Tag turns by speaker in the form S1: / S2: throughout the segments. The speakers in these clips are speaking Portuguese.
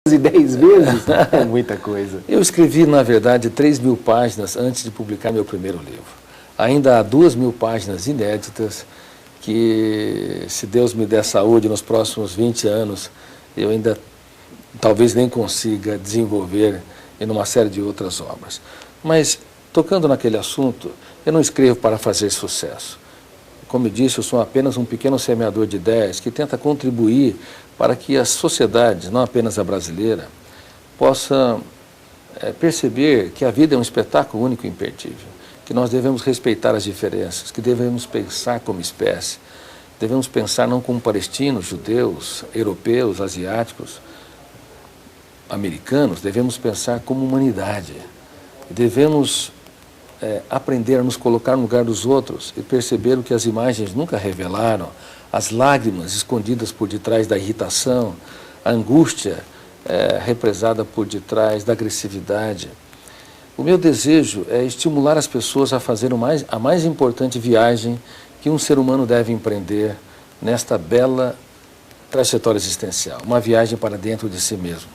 S1: 10 vezes? É muita coisa.
S2: Eu escrevi, na verdade, 3.000 páginas antes de publicar meu primeiro livro. Ainda há 2.000 páginas inéditas que, se Deus me der saúde, nos próximos 20 anos, eu ainda talvez nem consiga desenvolver em uma série de outras obras. Mas, tocando naquele assunto, eu não escrevo para fazer sucesso. Como eu disse, eu sou apenas um pequeno semeador de ideias que tenta contribuir para que as sociedades, não apenas a brasileira, possa perceber que a vida é um espetáculo único e imperdível, que nós devemos respeitar as diferenças, que devemos pensar como espécie, devemos pensar não como palestinos, judeus, europeus, asiáticos, americanos, devemos pensar como humanidade. Devemos aprender a nos colocar no lugar dos outros e perceber o que as imagens nunca revelaram, as lágrimas escondidas por detrás da irritação, a angústia represada por detrás da agressividade. O meu desejo é estimular as pessoas a fazer a mais importante viagem que um ser humano deve empreender nesta bela trajetória existencial, uma viagem para dentro de si mesmo.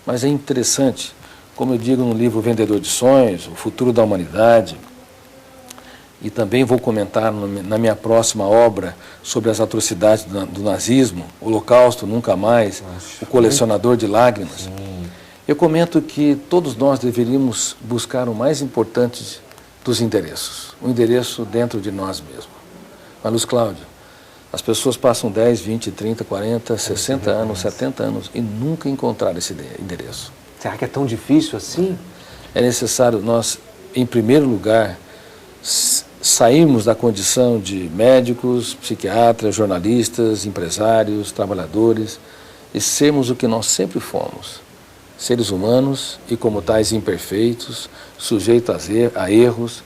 S2: Mas é interessante, como eu digo no livro Vendedor de Sonhos, O Futuro da Humanidade, e também vou comentar na minha próxima obra sobre as atrocidades do nazismo, Holocausto, Nunca Mais, O Colecionador de Lágrimas. Eu comento que todos nós deveríamos buscar o mais importante dos endereços, o endereço dentro de nós mesmos. Mas, Luz Cláudia, as pessoas passam 10, 20, 30, 40, 60 anos, 70 anos e nunca encontraram esse endereço.
S1: Será que é tão difícil assim?
S2: É necessário nós, em primeiro lugar, sairmos da condição de médicos, psiquiatras, jornalistas, empresários, trabalhadores e sermos o que nós sempre fomos, seres humanos e como tais imperfeitos, sujeitos a erros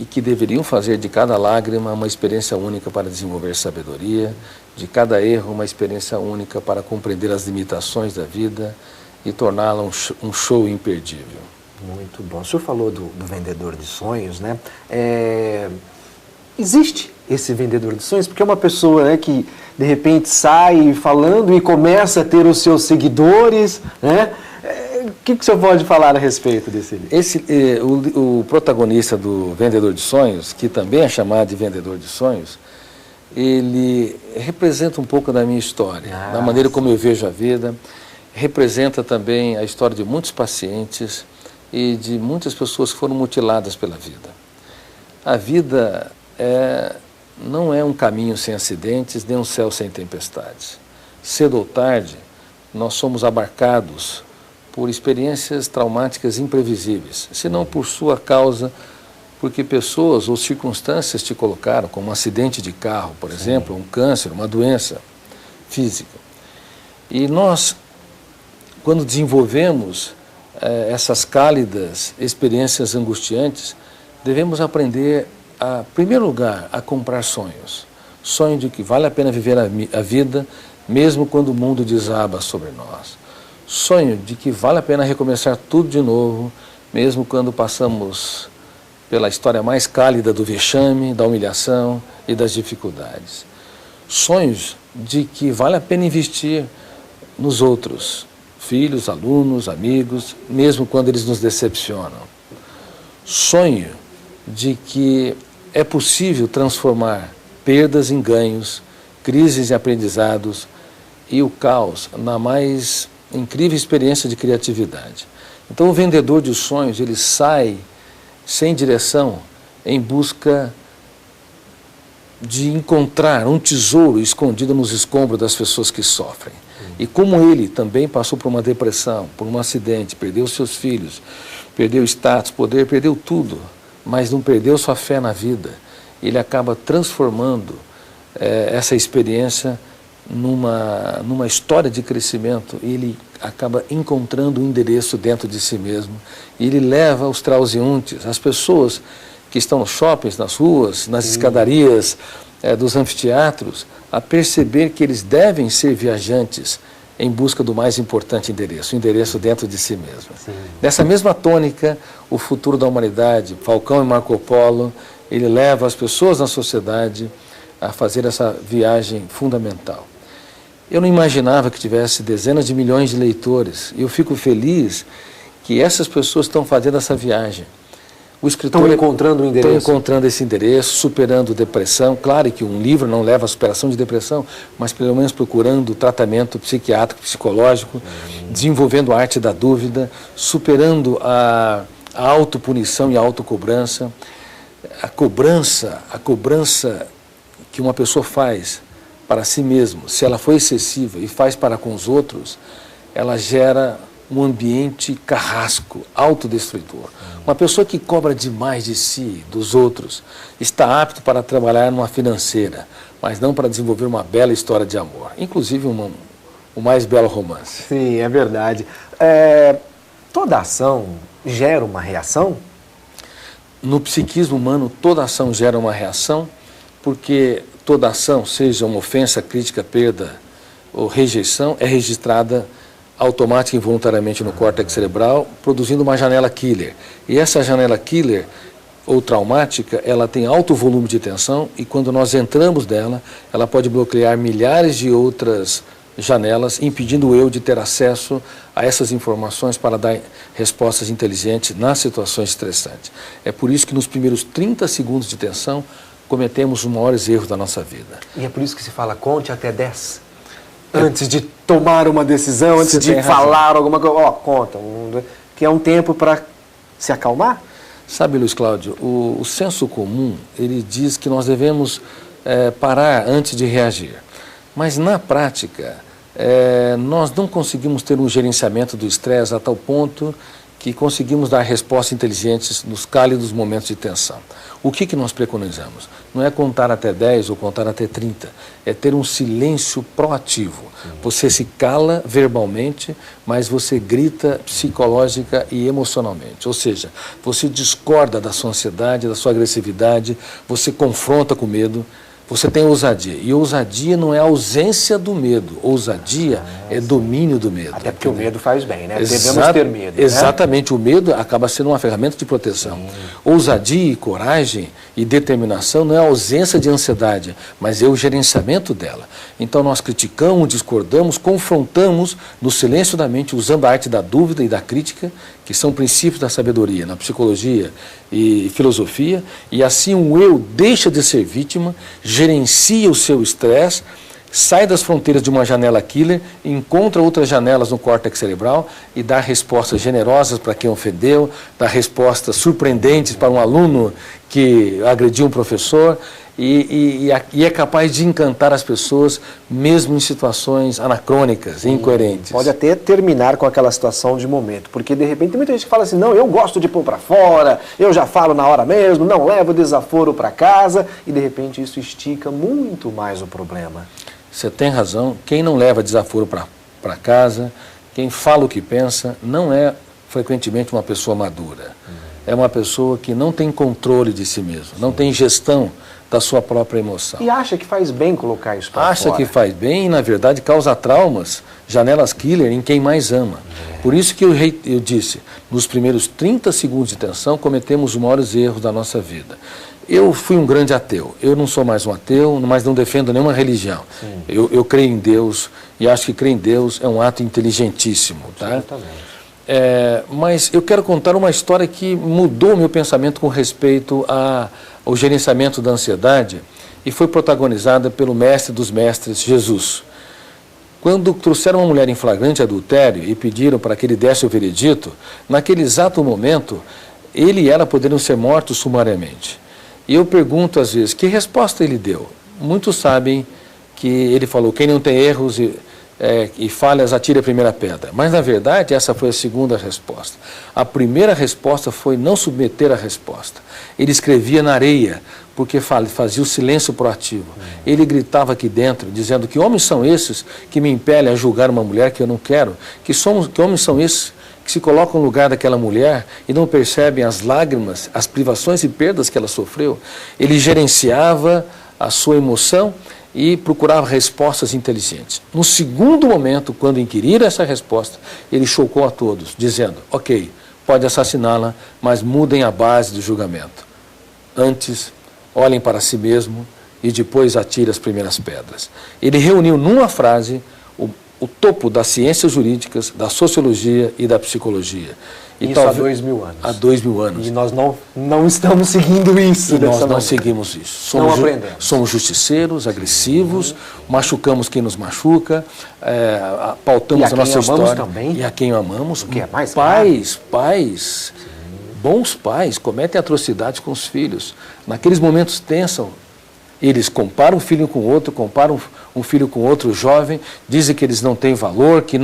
S2: e que deveriam fazer de cada lágrima uma experiência única para desenvolver sabedoria, de cada erro uma experiência única para compreender as limitações da vida e torná-la um show imperdível.
S1: Muito bom. O senhor falou do vendedor de sonhos, né? Existe esse vendedor de sonhos? Porque é uma pessoa, né, que de repente sai falando e começa a ter os seus seguidores, né? O que o senhor pode falar a respeito desse livro?
S2: O protagonista do Vendedor de Sonhos, que também é chamado de Vendedor de Sonhos, ele representa um pouco da minha história, da maneira como eu vejo a vida, representa também a história de muitos pacientes e de muitas pessoas que foram mutiladas pela vida. A vida não é um caminho sem acidentes, nem um céu sem tempestades. Cedo ou tarde, nós somos abarcados por experiências traumáticas imprevisíveis, se não por sua causa, porque pessoas ou circunstâncias te colocaram, como um acidente de carro, por exemplo, um câncer, uma doença física. E nós, quando desenvolvemos essas cálidas experiências angustiantes, devemos aprender, em primeiro lugar, a comprar sonhos. Sonho de que vale a pena viver a vida, mesmo quando o mundo desaba sobre nós. Sonho de que vale a pena recomeçar tudo de novo, mesmo quando passamos pela história mais cálida do vexame, da humilhação e das dificuldades. Sonhos de que vale a pena investir nos outros, filhos, alunos, amigos, mesmo quando eles nos decepcionam. Sonho de que é possível transformar perdas em ganhos, crises em aprendizados e o caos na mais incrível experiência de criatividade. Então o vendedor de sonhos, ele sai sem direção em busca de encontrar um tesouro escondido nos escombros das pessoas que sofrem. E como ele também passou por uma depressão, por um acidente, perdeu seus filhos, perdeu status, poder, perdeu tudo, mas não perdeu sua fé na vida. Ele acaba transformando essa experiência numa história de crescimento. Ele acaba encontrando um endereço dentro de si mesmo. E ele leva os transeuntes, as pessoas que estão nos shoppings, nas ruas, nas escadarias dos anfiteatros, a perceber que eles devem ser viajantes em busca do mais importante endereço, o endereço dentro de si mesmo. Nessa mesma tônica, O Futuro da Humanidade, Falcão e Marco Polo, ele leva as pessoas na sociedade a fazer essa viagem fundamental. Eu não imaginava que tivesse dezenas de milhões de leitores. E eu fico feliz que essas pessoas estão fazendo essa viagem. O escritor
S1: estão encontrando o endereço.
S2: Estão encontrando esse endereço, superando depressão. Claro que um livro não leva à superação de depressão, mas pelo menos procurando tratamento psiquiátrico, psicológico, desenvolvendo a arte da dúvida, superando a autopunição e a autocobrança. A cobrança que uma pessoa faz para si mesma, se ela for excessiva e faz para com os outros, ela gera um ambiente carrasco, autodestrutor. Uma pessoa que cobra demais de si, dos outros, está apto para trabalhar numa financeira, mas não para desenvolver uma bela história de amor, inclusive o mais belo romance.
S1: Sim, é verdade. Toda ação gera uma reação?
S2: No psiquismo humano, toda ação gera uma reação, porque toda ação, seja uma ofensa, crítica, perda ou rejeição, é registrada automática e involuntariamente no córtex cerebral, produzindo uma janela killer. E essa janela killer, ou traumática, ela tem alto volume de tensão e quando nós entramos nela, ela pode bloquear milhares de outras janelas, impedindo o eu de ter acesso a essas informações para dar respostas inteligentes nas situações estressantes. É por isso que nos primeiros 30 segundos de tensão, cometemos os maiores erros da nossa vida.
S1: E é por isso que se fala, conte até 10. Antes de tomar uma decisão, antes de falar alguma coisa, conta, que é um tempo para se acalmar?
S2: Sabe, Luiz Cláudio, o senso comum, ele diz que nós devemos parar antes de reagir. Mas na prática, nós não conseguimos ter um gerenciamento do estresse a tal ponto que conseguimos dar respostas inteligentes nos cálidos momentos de tensão. O que nós preconizamos? Não é contar até 10 ou contar até 30, é ter um silêncio proativo. Você se cala verbalmente, mas você grita psicológica e emocionalmente. Ou seja, você discorda da sua ansiedade, da sua agressividade, você confronta com medo, você tem ousadia. E ousadia não é ausência do medo, ousadia é domínio do medo.
S1: Até porque o medo faz bem, né? Devemos ter medo.
S2: Exatamente, né? O medo acaba sendo uma ferramenta de proteção. Ousadia e coragem e determinação não é a ausência de ansiedade, mas é o gerenciamento dela. Então nós criticamos, discordamos, confrontamos no silêncio da mente, usando a arte da dúvida e da crítica, que são princípios da sabedoria na psicologia e filosofia, e assim o eu deixa de ser vítima, gerencia o seu estresse, sai das fronteiras de uma janela killer, encontra outras janelas no córtex cerebral e dá respostas generosas para quem ofendeu, dá respostas surpreendentes para um aluno que agrediu um professor e é capaz de encantar as pessoas mesmo em situações anacrônicas e incoerentes.
S1: Pode até terminar com aquela situação de momento, porque de repente tem muita gente que fala assim, não, eu gosto de pôr para fora, eu já falo na hora mesmo, não levo desaforo para casa, e de repente isso estica muito mais o problema.
S2: Você tem razão, quem não leva desaforo para casa, quem fala o que pensa, não é frequentemente uma pessoa madura. É uma pessoa que não tem controle de si mesmo, não tem gestão da sua própria emoção.
S1: E acha que faz bem colocar isso para fora.
S2: Acha que faz bem e, na verdade, causa traumas, janelas killer em quem mais ama. Por isso que eu disse, nos primeiros 30 segundos de tensão, cometemos os maiores erros da nossa vida. Eu fui um grande ateu. Eu não sou mais um ateu, mas não defendo nenhuma religião. Eu creio em Deus e acho que crer em Deus é um ato inteligentíssimo. Tá? Mas eu quero contar uma história que mudou o meu pensamento com respeito ao gerenciamento da ansiedade e foi protagonizada pelo mestre dos mestres, Jesus. Quando trouxeram uma mulher em flagrante adultério e pediram para que ele desse o veredito, naquele exato momento, ele e ela poderiam ser mortos sumariamente. E eu pergunto às vezes, que resposta ele deu? Muitos sabem que ele falou, quem não tem erros e falhas, atire a primeira pedra. Mas, na verdade, essa foi a segunda resposta. A primeira resposta foi não submeter a resposta. Ele escrevia na areia, porque fazia o silêncio proativo. Ele gritava aqui dentro, dizendo que homens são esses que me impelem a julgar uma mulher que eu não quero, que homens são esses que se colocam no lugar daquela mulher e não percebem as lágrimas, as privações e perdas que ela sofreu. Ele gerenciava a sua emoção e procurava respostas inteligentes. No segundo momento, quando inquiriram essa resposta, ele chocou a todos, dizendo, ok, pode assassiná-la, mas mudem a base do julgamento. Antes, olhem para si mesmo e depois atirem as primeiras pedras. Ele reuniu numa frase o topo das ciências jurídicas, da sociologia e da psicologia. E
S1: isso há 2000 anos.
S2: Há 2000 anos.
S1: E nós não estamos seguindo isso.
S2: E nós não seguimos isso.
S1: Não aprendemos.
S2: Somos justiceiros, agressivos, machucamos quem nos machuca, pautamos a nossa história.
S1: Também.
S2: E a quem amamos.
S1: O que é mais
S2: pais, bons pais, cometem atrocidades com os filhos. Naqueles momentos tensam. Eles comparam um filho com outro, comparam um filho com outro jovem, dizem que eles não têm valor, que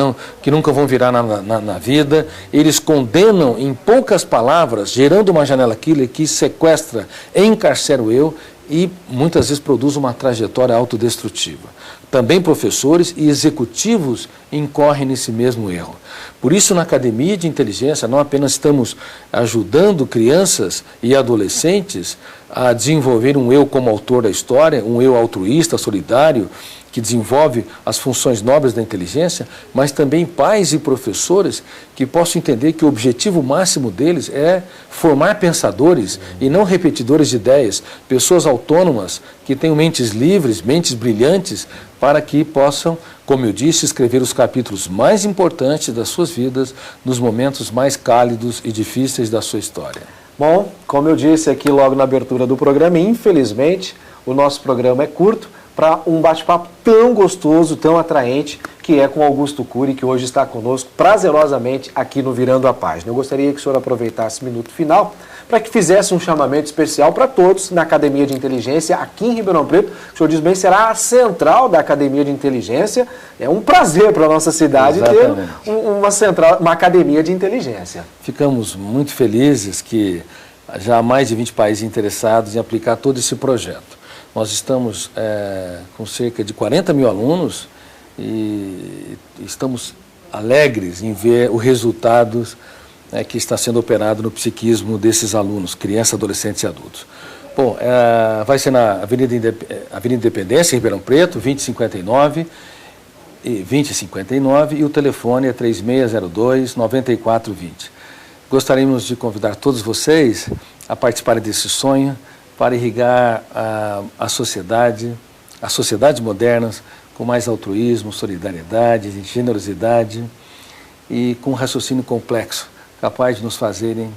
S2: nunca vão virar na vida. Eles condenam em poucas palavras, gerando uma janela killer que sequestra e encarcera o eu e muitas vezes produz uma trajetória autodestrutiva. Também professores e executivos incorrem nesse mesmo erro. Por isso, na Academia de Inteligência, não apenas estamos ajudando crianças e adolescentes a desenvolver um eu como autor da história, um eu altruísta, solidário, que desenvolve as funções nobres da inteligência, mas também pais e professores que possam entender que o objetivo máximo deles é formar pensadores e não repetidores de ideias, pessoas autônomas que tenham mentes livres, mentes brilhantes, para que possam, como eu disse, escrever os capítulos mais importantes das suas vidas nos momentos mais cálidos e difíceis da sua história.
S1: Bom, como eu disse aqui logo na abertura do programa, infelizmente o nosso programa é curto para um bate-papo tão gostoso, tão atraente, que é com Augusto Cury, que hoje está conosco prazerosamente aqui no Virando a Página. Eu gostaria que o senhor aproveitasse o minuto final para que fizesse um chamamento especial para todos na Academia de Inteligência aqui em Ribeirão Preto. O senhor diz bem, será a central da Academia de Inteligência. É um prazer para a nossa cidade ter uma Academia de Inteligência.
S2: Ficamos muito felizes que já há mais de 20 países interessados em aplicar todo esse projeto. Nós estamos com cerca de 40 mil alunos e estamos alegres em ver os resultados que está sendo operado no psiquismo desses alunos, crianças, adolescentes e adultos. Bom, vai ser na Avenida Independência, em Ribeirão Preto, 2059, e o telefone é 3602-9420. Gostaríamos de convidar todos vocês a participarem desse sonho, para irrigar a sociedade, as sociedades modernas, com mais altruísmo, solidariedade, generosidade e com um raciocínio complexo, capaz de nos fazerem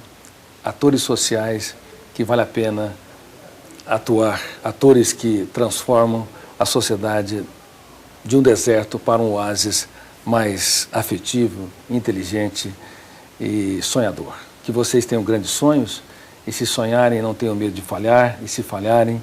S2: atores sociais que vale a pena atuar, atores que transformam a sociedade de um deserto para um oásis mais afetivo, inteligente e sonhador. Que vocês tenham grandes sonhos. E se sonharem, não tenham medo de falhar, e se falharem,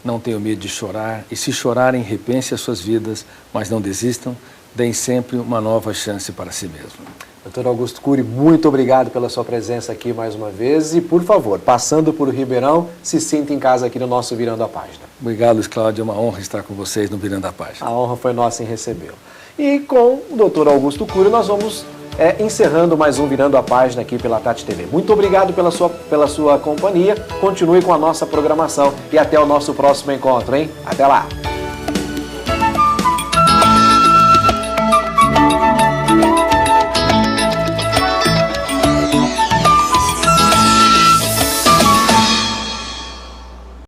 S2: não tenham medo de chorar, e se chorarem, repensem as suas vidas, mas não desistam, deem sempre uma nova chance para si mesmo.
S1: Dr. Augusto Cury, muito obrigado pela sua presença aqui mais uma vez, e por favor, passando por Ribeirão, se sinta em casa aqui no nosso Virando a Página.
S2: Obrigado, Luiz Cláudio, é uma honra estar com vocês no Virando a Página.
S1: A honra foi nossa em recebê-lo. E com o Dr. Augusto Cury, nós vamos encerrando mais um Virando a Página aqui pela Tati TV. Muito obrigado pela sua companhia. Continue com a nossa programação e até o nosso próximo encontro, hein? Até lá!